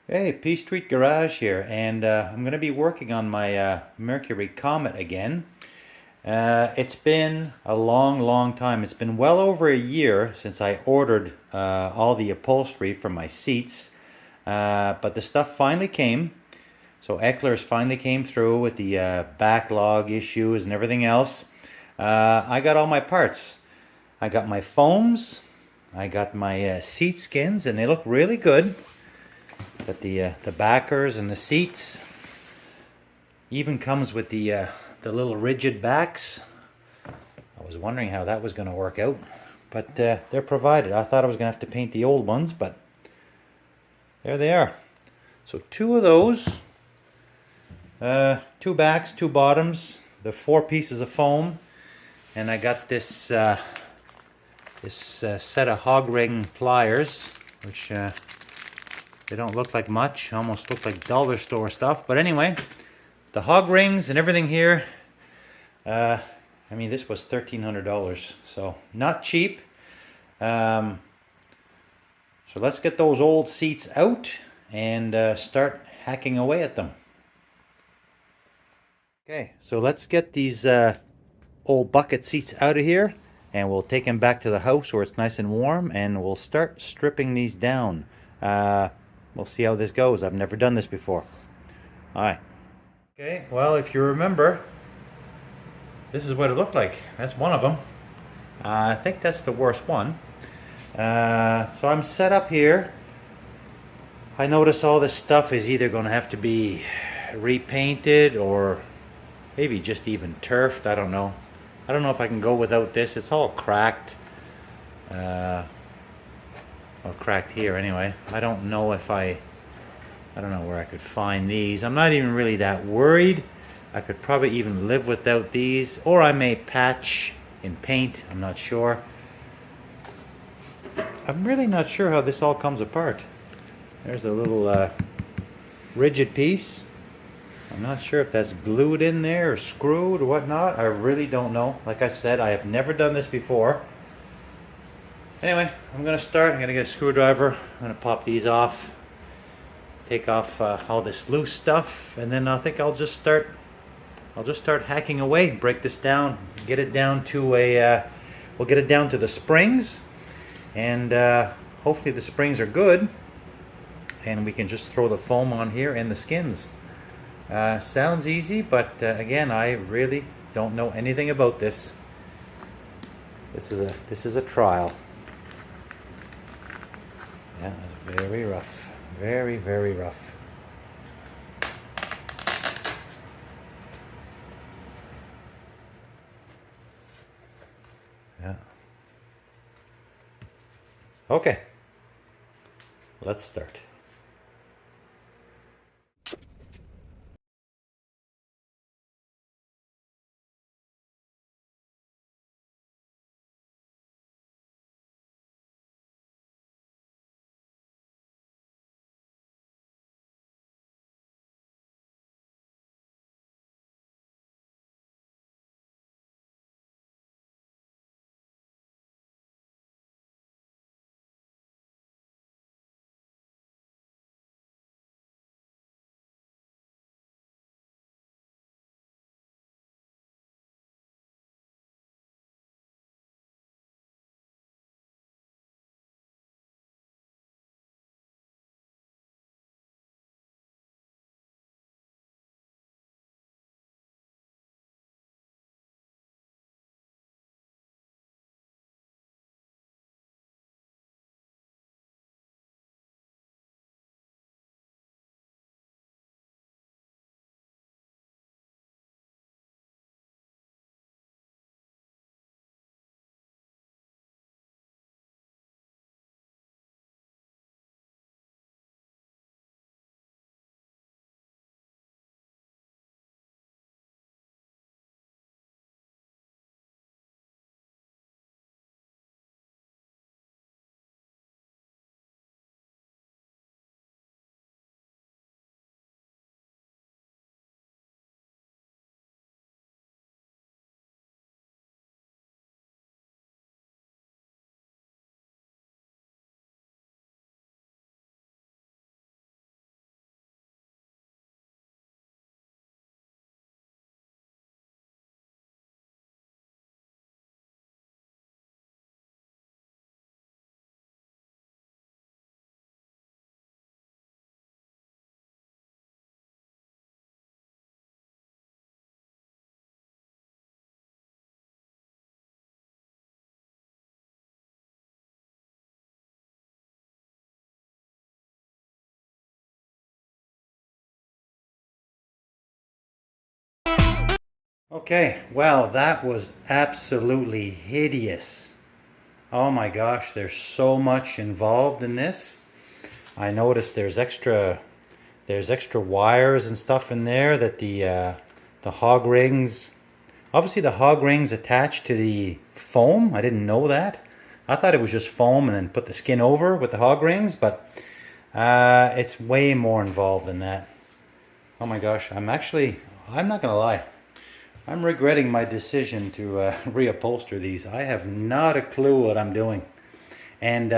Hey, P Street Garage here, and I'm going to be working on my Mercury Comet again. It's been a long, long time. It's been well over a year since I ordered all the upholstery for my seats, but the stuff finally came. So Eckler's finally came through with the backlog issues and everything else. I got all my parts. I got my foams, I got my seat skins, and they look really good. Got the backers and the seats. Even comes with the little rigid backs. I was wondering how that was going to work out, but they're provided. I thought I was going to have to paint the old ones, but there they are. So two of those, two backs, two bottoms, the four pieces of foam, and I got this set of hog ring pliers, which they don't look like much, almost look like dollar store stuff. But anyway, the hog rings and everything here. I mean, this was $1,300, so not cheap. So let's get those old seats out and start hacking away at them. Okay, so let's get these old bucket seats out of here, and we'll take them back to the house where it's nice and warm, and we'll start stripping these down. We'll see how this goes. I've never done this before. All right. Okay, well, if you remember, this is what it looked like. That's one of them. I think that's the worst one. So I'm set up here. I notice all this stuff is either going to have to be repainted or maybe just even turfed. I don't know. I don't know if I can go without this. It's all cracked. Well, cracked here anyway. I don't know if I don't know where I could find these. I'm not even really that worried. I could probably even live without these, or I may patch in paint. I'm not sure. I'm really not sure how this all comes apart. There's a little rigid piece. I'm not sure if that's glued in there or screwed or whatnot. I really don't know. Like I said, I have never done this before. Anyway, I'm gonna start. I'm gonna get a screwdriver. I'm gonna pop these off, take off all this loose stuff, and then I think I'll just start hacking away, break this down, get it down to a we'll get it down to the springs, and hopefully the springs are good, and we can just throw the foam on here and the skins. Sounds easy, but again, I really don't know anything about this. This is a trial. Yeah, it's very rough. Very, very rough. Yeah. Okay. Let's start. Okay, well, that was absolutely hideous. Oh my gosh, there's so much involved in this. I noticed there's extra wires and stuff in there that the hog rings. Obviously, the hog rings attached to the foam. I didn't know that. I thought it was just foam and then put the skin over with the hog rings, but it's way more involved than that. Oh my gosh, I'm not gonna lie. I'm regretting my decision to reupholster these. I have not a clue what I'm doing. And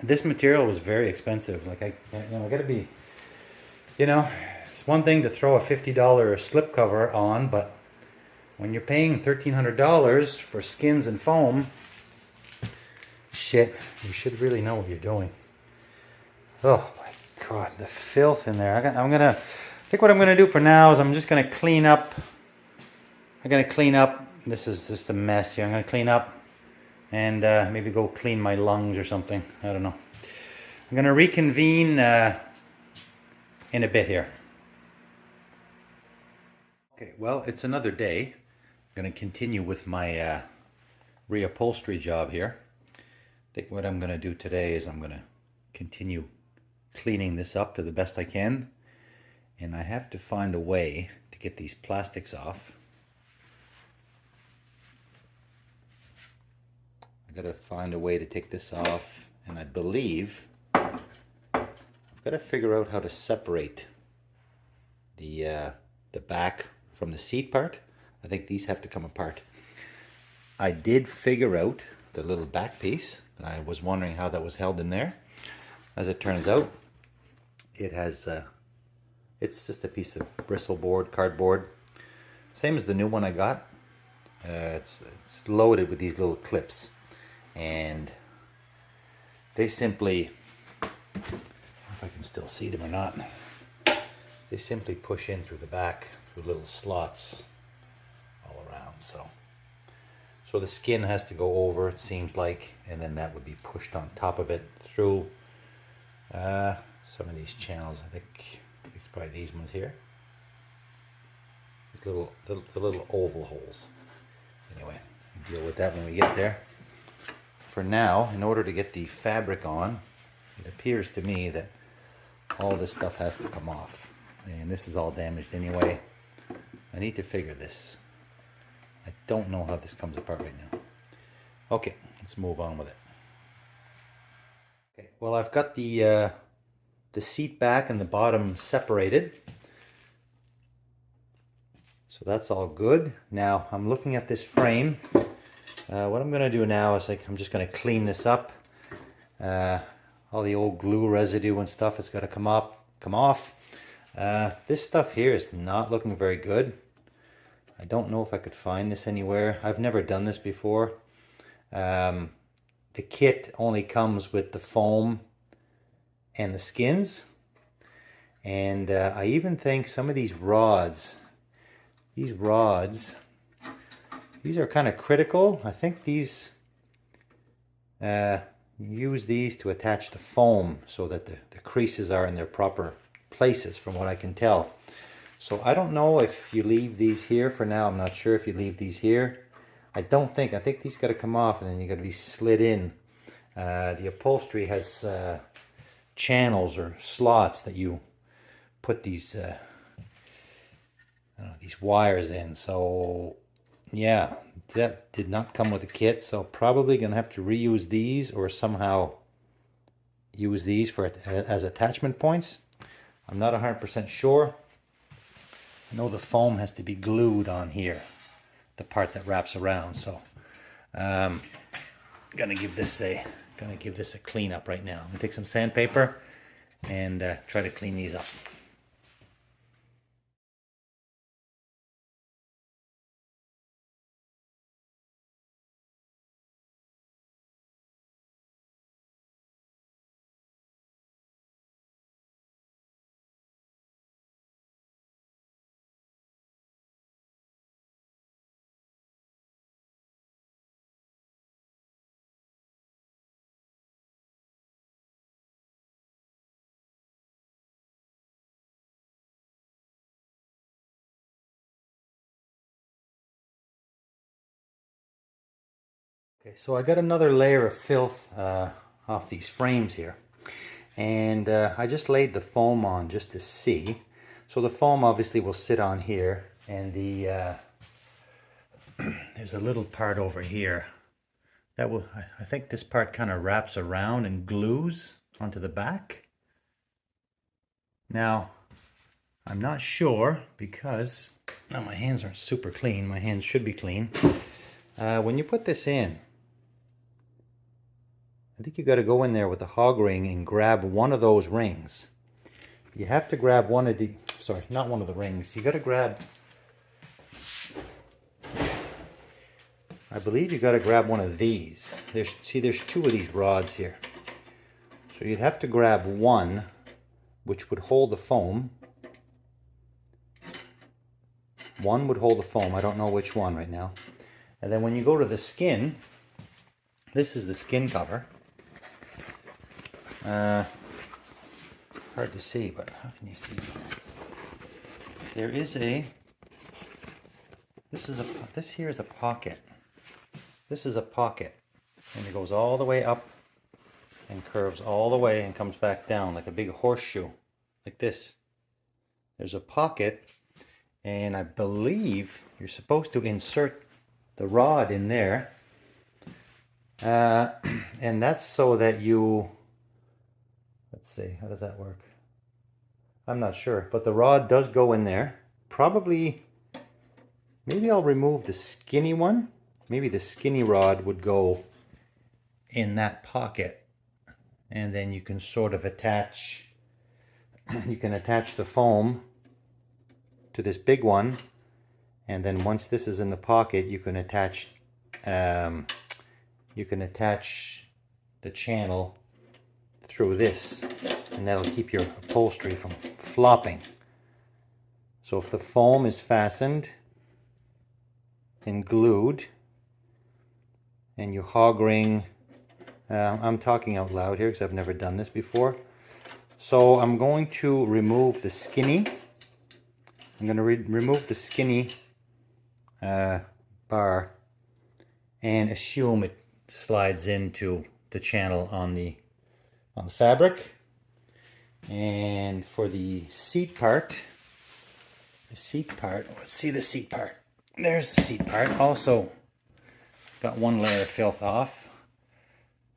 this material was very expensive. Like I gotta be, you know, it's one thing to throw a $50 slipcover on, but when you're paying $1,300 for skins and foam, shit, you should really know what you're doing. Oh my God, the filth in there. I think what I'm gonna do for now is I'm just gonna clean up. I'm gonna clean up. This is just a mess here. I'm gonna clean up and maybe go clean my lungs or something. I don't know. I'm gonna reconvene in a bit here. Okay, well, it's another day. I'm gonna continue with my reupholstery job here. I think what I'm gonna do today is I'm gonna continue cleaning this up to the best I can, and I have to find a way to get these plastics off. I gotta find a way to take this off, and I believe I've got to figure out how to separate the back from the seat part. I think these have to come apart. I did figure out the little back piece, and I was wondering how that was held in there. As it turns out, it's just a piece of bristle board, cardboard, same as the new one I got. It's loaded with these little clips, and they simply, I don't know if I can still see them or not, they simply push in through the back through little slots all around. So the skin has to go over, it seems like, and then that would be pushed on top of it through some of these channels. I think it's probably these ones here. These the little oval holes. Anyway, we'll deal with that when we get there. For now, in order to get the fabric on, it appears to me that all this stuff has to come off. And this is all damaged anyway. I need to figure this. I don't know how this comes apart right now. Okay, let's move on with it. Okay, well, I've got the seat back and the bottom separated. So that's all good. Now I'm looking at this frame. What I'm gonna do now is I'm just gonna clean this up. All the old glue residue and stuff has got to come off. This stuff here is not looking very good. I don't know if I could find this anywhere. I've never done this before. The kit only comes with the foam and the skins. And I even think some of these rods, these are kind of critical. I think these, use these to attach the foam so that the creases are in their proper places, from what I can tell. So I don't know if you leave these here for now. I'm not sure if you leave these here. I think these got to come off, and then you got to be slid in. The upholstery has channels or slots that you put these wires in. So yeah, that did not come with the kit, so probably gonna have to reuse these or somehow use these as attachment points. I'm not 100% sure. I know the foam has to be glued on here, the part that wraps around. So gonna give this a clean up right now. I'm gonna take some sandpaper and try to clean these up. Okay, so I got another layer of filth off these frames here. And I just laid the foam on just to see. So the foam obviously will sit on here, and the there's a little part over here that will, I think this part kind of wraps around and glues onto the back. Now, I'm not sure because, now my hands aren't super clean. My hands should be clean. When you put this in, I think you got to go in there with the hog ring and grab one of those rings. You have to grab one of the, sorry, not one of the rings. You got to grab, I believe you got to grab one of these. There's two of these rods here. So you'd have to grab one, which would hold the foam. One would hold the foam. I don't know which one right now. And then when you go to the skin, this is the skin cover. Hard to see, but how can you see? There is a, this here is a pocket. This is a pocket, and it goes all the way up and curves all the way and comes back down like a big horseshoe, like this. There's a pocket, and I believe you're supposed to insert the rod in there, and that's so that you, let's see, how does that work? I'm not sure, but the rod does go in there. Probably, maybe I'll remove the skinny one. Maybe the skinny rod would go in that pocket, and then you can sort of attach, you can attach the foam to this big one, and then once this is in the pocket, you can attach the channel through this, and that'll keep your upholstery from flopping. So if the foam is fastened and glued, and you hog ring, I'm talking out loud here because I've never done this before. So I'm going to remove the skinny. I'm going to remove the skinny bar and assume it slides into the channel on the fabric. And for the seat part, let's see the seat part. There's the seat part. Also got one layer of filth off.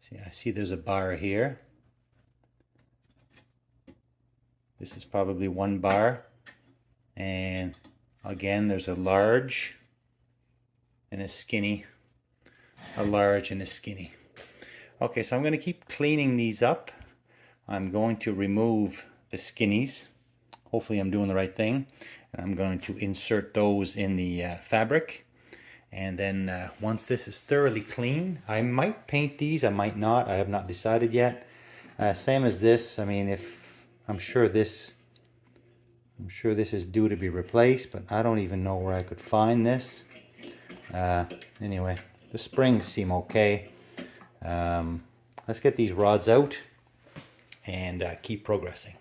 See, I see there's a bar here. This is probably one bar. And again, there's a large and a skinny. A large and a skinny. Okay, so I'm going to keep cleaning these up. I'm going to remove the skinnies. Hopefully I'm doing the right thing. And I'm going to insert those in the fabric. And then once this is thoroughly clean, I might paint these, I might not. I have not decided yet. Same as this. I mean, I'm sure this is due to be replaced, but I don't even know where I could find this. Anyway, the springs seem okay. Let's get these rods out and keep progressing.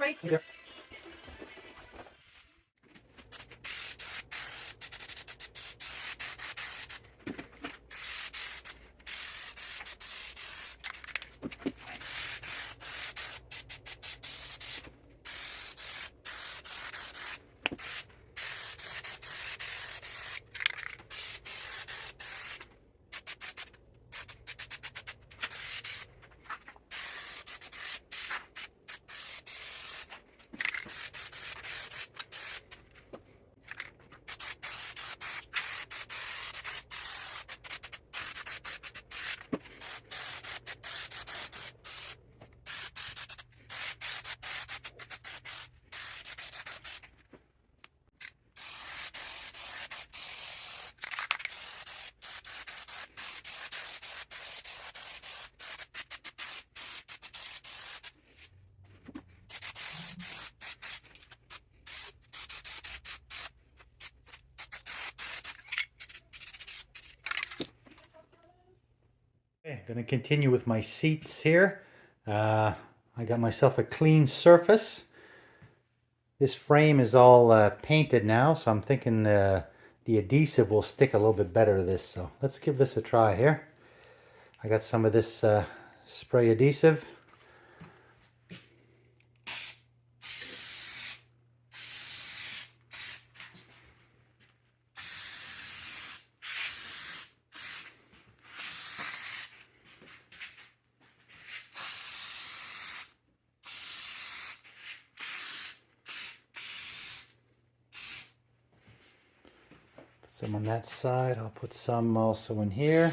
Right here. Gonna continue with my seats here. I got myself a clean surface. This frame is all painted now, so I'm thinking the adhesive will stick a little bit better to this. So let's give this a try here. I got some of this spray adhesive. Some on that side. I'll put some also in here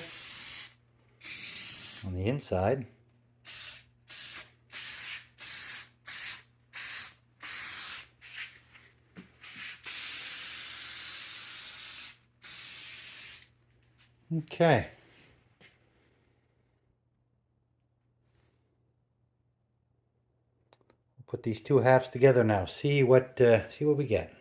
on the inside. Okay. Put these two halves together now. See what we get.